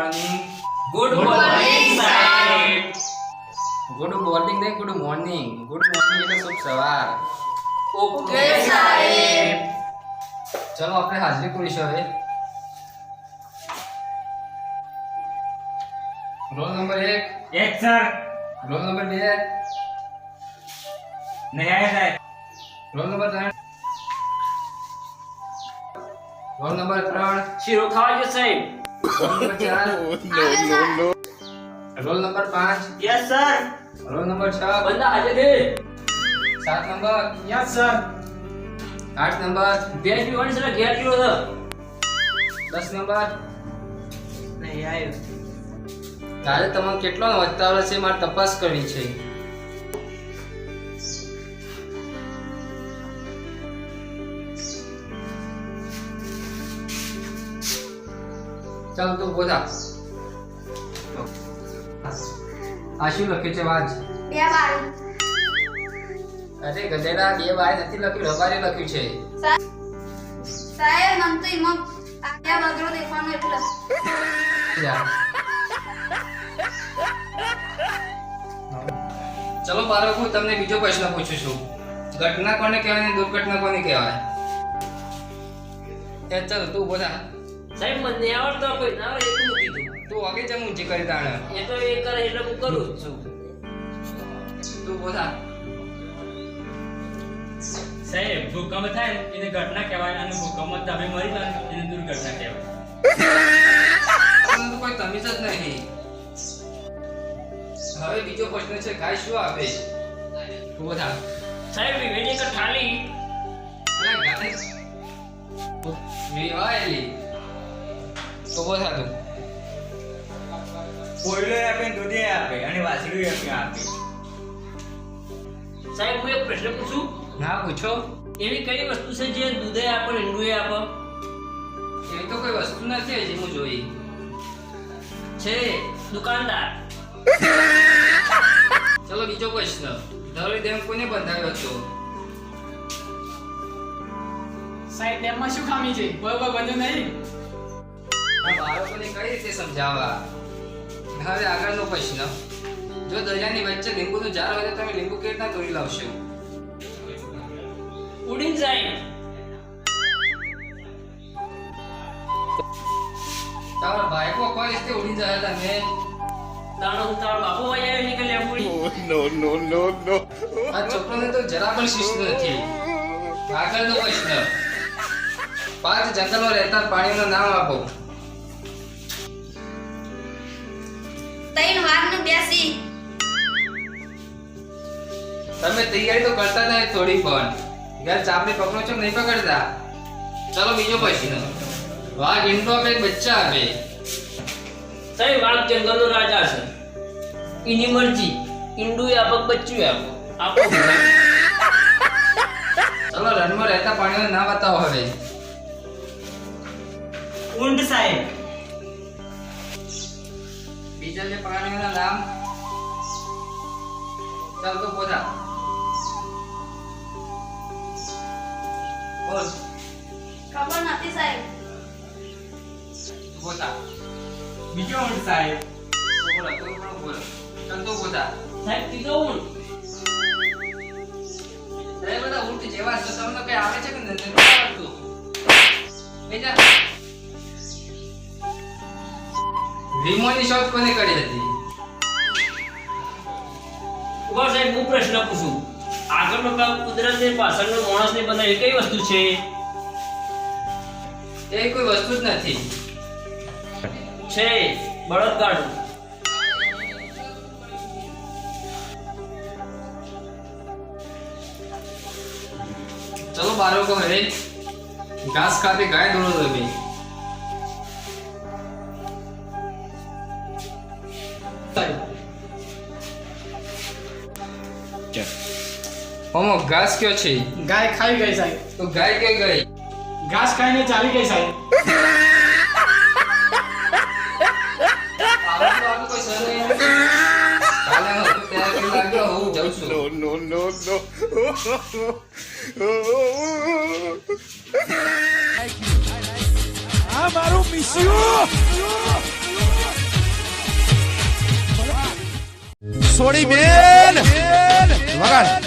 Morning. Good morning સાહેબ. Good morning નહીં, good morning. Good morning એટલે શુભ સવાર. ઓકે સાહેબ. ચલો આપણે હાજરી પૂરીશું હવે. રોલ નંબર 1, એક સર. રોલ નંબર 2, નહીં આવ્યા સાહેબ. રોલ નંબર 3, રોલ નંબર 3, શીરો ખાવા ગયો સાહેબ. Roll number 4, roll number 5, yes sir. Roll number 6, બંદા હાજર છે. 7 number, yes sir. 8 number, batch પીવાની સર ઘેર ગયો સર. 10 નંબર. નહીં આવ્યો. તારે તમને કેટલો વધતાવડે છે મારે તપાસ કરવી છે. ચાલ તું બોલા. આ શું લખ્યું છે વાંચ. બે બારું. અરે ગધેડા, 2 બાય નથી લખ્યું, રબારે લખ્યું છે. સાહેબ મન તો એમાં આ બગડો દેખવાનું એટલે જા. ચલો બાળકો, હું તમને બીજો પ્રશ્ન પૂછું છું. ઘટના કોને કહેવાય ને દુર્ઘટના કોને કહેવાય? ચાલ તું બોલા. સાહેબ મને આવડતો કોઈ ના આવે એટલું કીધું. તું આગે જમ ઊંચી કરી તાણે. એ તો એ કરે એટલે હું કરું જ છું. તું બોલા. સાહેબ ભૂકંપ થાય એને ઘટના કહેવાય અને ભૂકંપમાં તમે મરી જાવ એને દુર્ઘટના કહેવાય. તમને તો કોઈ તમીજ જ નહીં. હવે બીજો પ્રશ્ન છે, ગાય શું આપે? તું બોલા. સાહેબ વિવેની કે થાળી. અરે ગાય વિવાયેલી. તું બોલા તું. કોયલો આપે દૂધે આપે અને વાસળી આપે. સાહેબ હું એક પ્રશ્ન પૂછું. ના પૂછો. એવી કઈ વસ્તુ છે જે દૂધે આપે ને ઈંડુએ આપે? એવી તો કોઈ વસ્તુ નથી હજી હું જોઈ. છે દુકાનદાર. ચલો બીજો પ્રશ્ન. ધરોઈ ડેમ કોને બંધાવ્યો હતો? સાહેબ ડેમમાં શું ખામી છે? બરોબર બન્યું નહીં. આ બાળકોને કઈ રીતે સમજાવવા? હવે આગળનો પ્રશ્ન. જો દરિયાની વચ્ચે લીંબુનું ઝાડ હોય તો તમે લીંબુ કેવી રીતના તોડી લાવશો? ઉડીને જાય. તારા ભાઈ કો કોઈ રીતે ઉડી જાય તમે? તાણો હું તારો બાપુ ભાઈ આવ્યો નીકળ્યા પૂરી. આ છોકરાને તો જરા પણ શિસ્ત નથી. આગળનો પ્રશ્ન. 5 જંગલમાં રહેતા પ્રાણીઓનું નામ આપો. તૈન વાર ને બેસી. તમે તૈયારી તો કરતા નહીં થોડી પણ. ઘર ચાપડી પકડો છો નહીં પકડતા. ચલો બીજો પ્રશ્ન. વાઘ ઈંડો આપે કે બચ્ચા આપે? સાહેબ વાઘ જંગલનો રાજા છે. એની મરજી. ઈંડુએ આપો બચ્ચું આપો. આપો. ચલો રનમાં રહેતા પ્રાણીઓનું નામ બતાવો હવે. ઊંટ સાહેબ. બીજા જે પ્રાણીઓના નામ. ચાલ તો બોલા. બોલ. ખબર નથી સાહેબ. બોલા. બીજો ઊંટ સાહેબ. બોલા તું બોલ. ચાલ તો બોલા. સાહેબ ત્રીજો ઊંટ. એ બધા ઊંટ જેવા છે, તમને કઈ આવે છે કે નથી આવડતું? બેજા. વિમોની શોધ કોને કરી હતી? ઉભા સાહેબ હું પ્રશ્ન પૂછું. આગળનો ભાગ કુદરત ને પાછળનો માણસ ને બનાવી કઈ વસ્તુ છે? એ કોઈ વસ્તુ જ નથી. છે બળદગાડું. ચલો બાળકો હવે ઘાસ ખાતે ગાય દોડો તમે. ઓમો ઘાસ કયો છે? ગાય ખાઈ ગઈ સાહેબ. તો ગાય કે ગઈ? ઘાસ ખાઈને ચાલી ગઈ સાહેબ. આવું કોઈ સર નહીં. કાલે હું ત્યારે લાગ્યો હું જાઉં છું. આ મારું મિસ્યુ સોડી મેલ વગાડ